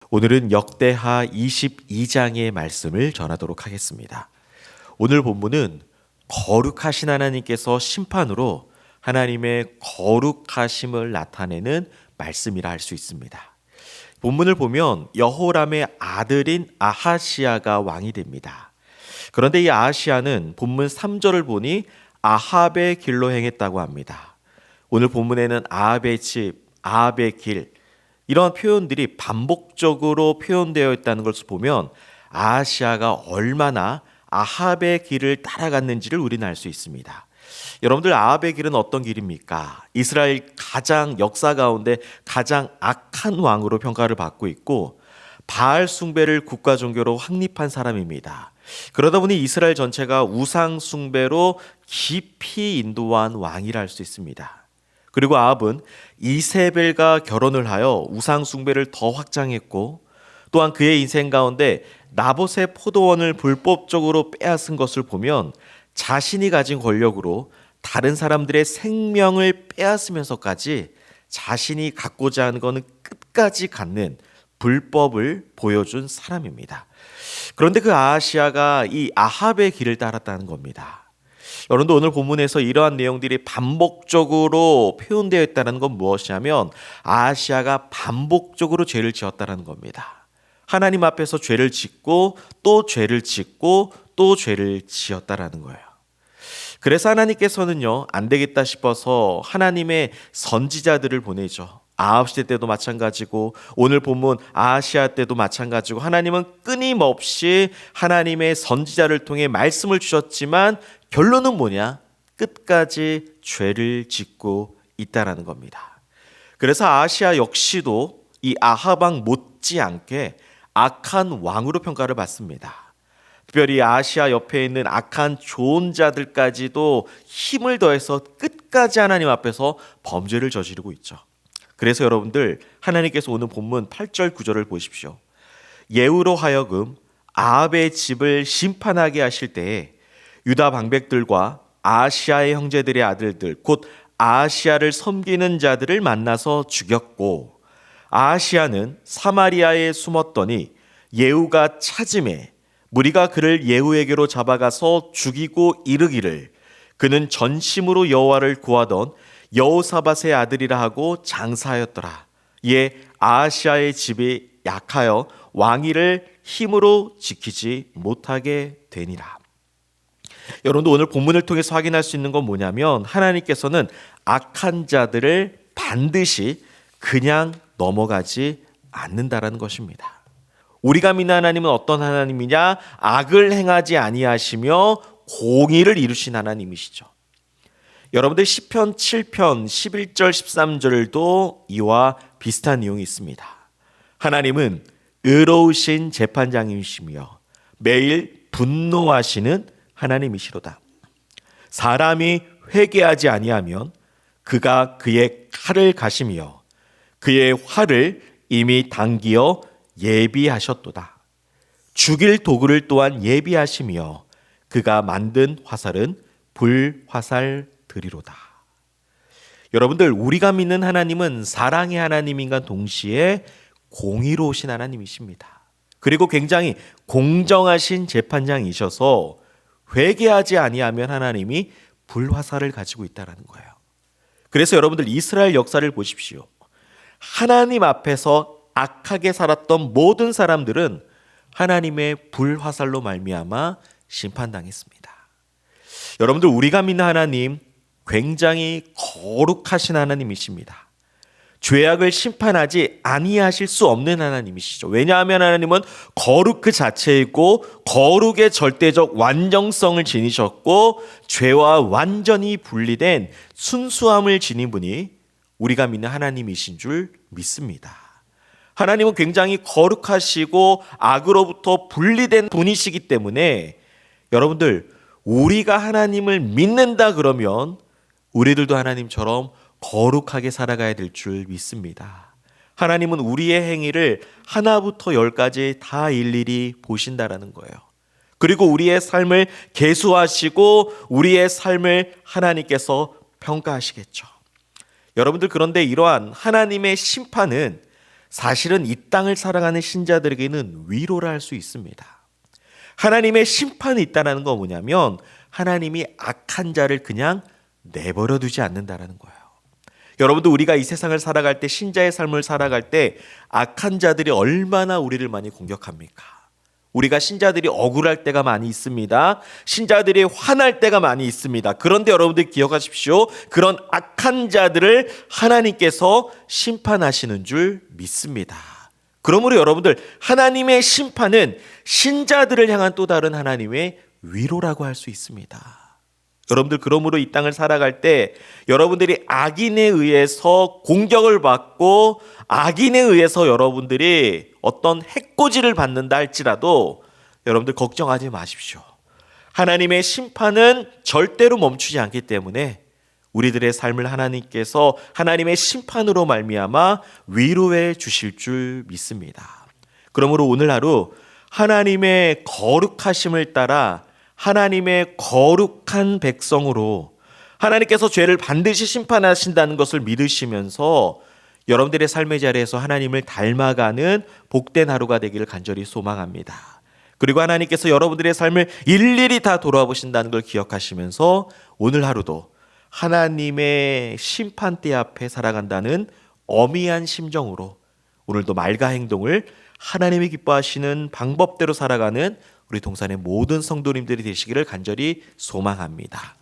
오늘은 역대하 22장의 말씀을 전하도록 하겠습니다. 오늘 본문은 거룩하신 하나님께서 심판으로 하나님의 거룩하심을 나타내는 말씀이라 할 수 있습니다. 본문을 보면 여호람의 아들인 아하시야가 왕이 됩니다. 그런데 이 아하시야는 본문 3절을 보니 아합의 길로 행했다고 합니다. 오늘 본문에는 아합의 집, 아합의 길, 이런 표현들이 반복적으로 표현되어 있다는 것을 보면 아하시야가 얼마나 아합의 길을 따라갔는지를 우리는 알 수 있습니다. 여러분들, 아합의 길은 어떤 길입니까? 이스라엘 가장 역사 가운데 가장 악한 왕으로 평가를 받고 있고 바알 숭배를 국가 종교로 확립한 사람입니다. 그러다 보니 이스라엘 전체가 우상 숭배로 깊이 인도한 왕이라 할 수 있습니다. 그리고 아합은 이세벨과 결혼을 하여 우상 숭배를 더 확장했고, 또한 그의 인생 가운데 나봇의 포도원을 불법적으로 빼앗은 것을 보면 자신이 가진 권력으로 다른 사람들의 생명을 빼앗으면서까지 자신이 갖고자 하는 것은 끝까지 갖는 불법을 보여준 사람입니다. 그런데 그 아하시야가 이 아합의 길을 따랐다는 겁니다. 여러분도 오늘 본문에서 이러한 내용들이 반복적으로 표현되어 있다는 건 무엇이냐면 아하시야가 반복적으로 죄를 지었다는 겁니다. 하나님 앞에서 죄를 짓고 또 죄를 짓고 또 죄를 지었다라는 거예요. 그래서 하나님께서는요, 안 되겠다 싶어서 하나님의 선지자들을 보내죠. 아합 시대 때도 마찬가지고 오늘 본문 아하시야 때도 마찬가지고 하나님은 끊임없이 하나님의 선지자를 통해 말씀을 주셨지만 결론은 뭐냐? 끝까지 죄를 짓고 있다라는 겁니다. 그래서 아하시야 역시도 이 아합 왕 못지않게 악한 왕으로 평가를 받습니다. 특별히 아하시야 옆에 있는 악한 조언자들까지도 힘을 더해서 끝까지 하나님 앞에서 범죄를 저지르고 있죠. 그래서 여러분들, 하나님께서 오늘 본문 8절 9절을 보십시오. 예후로 하여금 아합의 집을 심판하게 하실 때에 유다 방백들과 아하시야의 형제들의 아들들 곧 아하시야를 섬기는 자들을 만나서 죽였고, 아하시야는 사마리아에 숨었더니 예후가 찾음에 무리가 그를 예후에게로 잡아가서 죽이고 이르기를 그는 전심으로 여호와를 구하던 여호사밧의 아들이라 하고 장사하였더라. 이에 아하시야의 집이 약하여 왕위를 힘으로 지키지 못하게 되니라. 여러분도 오늘 본문을 통해서 확인할 수 있는 건 뭐냐면 하나님께서는 악한 자들을 반드시 그냥 넘어가지 않는다라는 것입니다. 우리가 믿는 하나님은 어떤 하나님이냐? 악을 행하지 아니하시며 공의를 이루신 하나님이시죠. 여러분들 시편 7편 11절 13절도 이와 비슷한 내용이 있습니다. 하나님은 의로우신 재판장이시며 매일 분노하시는 하나님이시로다. 사람이 회개하지 아니하면 그가 그의 칼을 가시며 그의 활을 이미 당기어 예비하셨도다. 죽일 도구를 또한 예비하시며 그가 만든 화살은 불화살들이로다. 여러분들, 우리가 믿는 하나님은 사랑의 하나님인가 동시에 공의로우신 하나님이십니다. 그리고 굉장히 공정하신 재판장이셔서 회개하지 아니하면 하나님이 불화살을 가지고 있다는 거예요. 그래서 여러분들, 이스라엘 역사를 보십시오. 하나님 앞에서 악하게 살았던 모든 사람들은 하나님의 불화살로 말미암아 심판당했습니다. 여러분들, 우리가 믿는 하나님 굉장히 거룩하신 하나님이십니다. 죄악을 심판하지 아니하실 수 없는 하나님이시죠. 왜냐하면 하나님은 거룩 그 자체이고 거룩의 절대적 완전성을 지니셨고 죄와 완전히 분리된 순수함을 지닌 분이 우리가 믿는 하나님이신 줄 믿습니다. 하나님은 굉장히 거룩하시고 악으로부터 분리된 분이시기 때문에 여러분들, 우리가 하나님을 믿는다 그러면 우리들도 하나님처럼 거룩하게 살아가야 될 줄 믿습니다. 하나님은 우리의 행위를 하나부터 열까지 다 일일이 보신다라는 거예요. 그리고 우리의 삶을 계수하시고 우리의 삶을 하나님께서 평가하시겠죠. 여러분들, 그런데 이러한 하나님의 심판은 사실은 이 땅을 살아가는 신자들에게는 위로라 할 수 있습니다. 하나님의 심판이 있다는 건 뭐냐면 하나님이 악한 자를 그냥 내버려 두지 않는다라는 거예요. 여러분도 우리가 이 세상을 살아갈 때, 신자의 삶을 살아갈 때 악한 자들이 얼마나 우리를 많이 공격합니까? 우리가 신자들이 억울할 때가 많이 있습니다. 신자들이 화날 때가 많이 있습니다. 그런데 여러분들 기억하십시오. 그런 악한 자들을 하나님께서 심판하시는 줄 믿습니다. 그러므로 여러분들, 하나님의 심판은 신자들을 향한 또 다른 하나님의 위로라고 할 수 있습니다. 여러분들, 그러므로 이 땅을 살아갈 때 여러분들이 악인에 의해서 공격을 받고 악인에 의해서 여러분들이 어떤 해코지를 받는다 할지라도 여러분들 걱정하지 마십시오. 하나님의 심판은 절대로 멈추지 않기 때문에 우리들의 삶을 하나님께서 하나님의 심판으로 말미암아 위로해 주실 줄 믿습니다. 그러므로 오늘 하루 하나님의 거룩하심을 따라 하나님의 거룩한 백성으로 하나님께서 죄를 반드시 심판하신다는 것을 믿으시면서 여러분들의 삶의 자리에서 하나님을 닮아가는 복된 하루가 되기를 간절히 소망합니다. 그리고 하나님께서 여러분들의 삶을 일일이 다 돌아보신다는 걸 기억하시면서 오늘 하루도 하나님의 심판대 앞에 살아간다는 어미한 심정으로 오늘도 말과 행동을 하나님이 기뻐하시는 방법대로 살아가는 우리 동산의 모든 성도님들이 되시기를 간절히 소망합니다.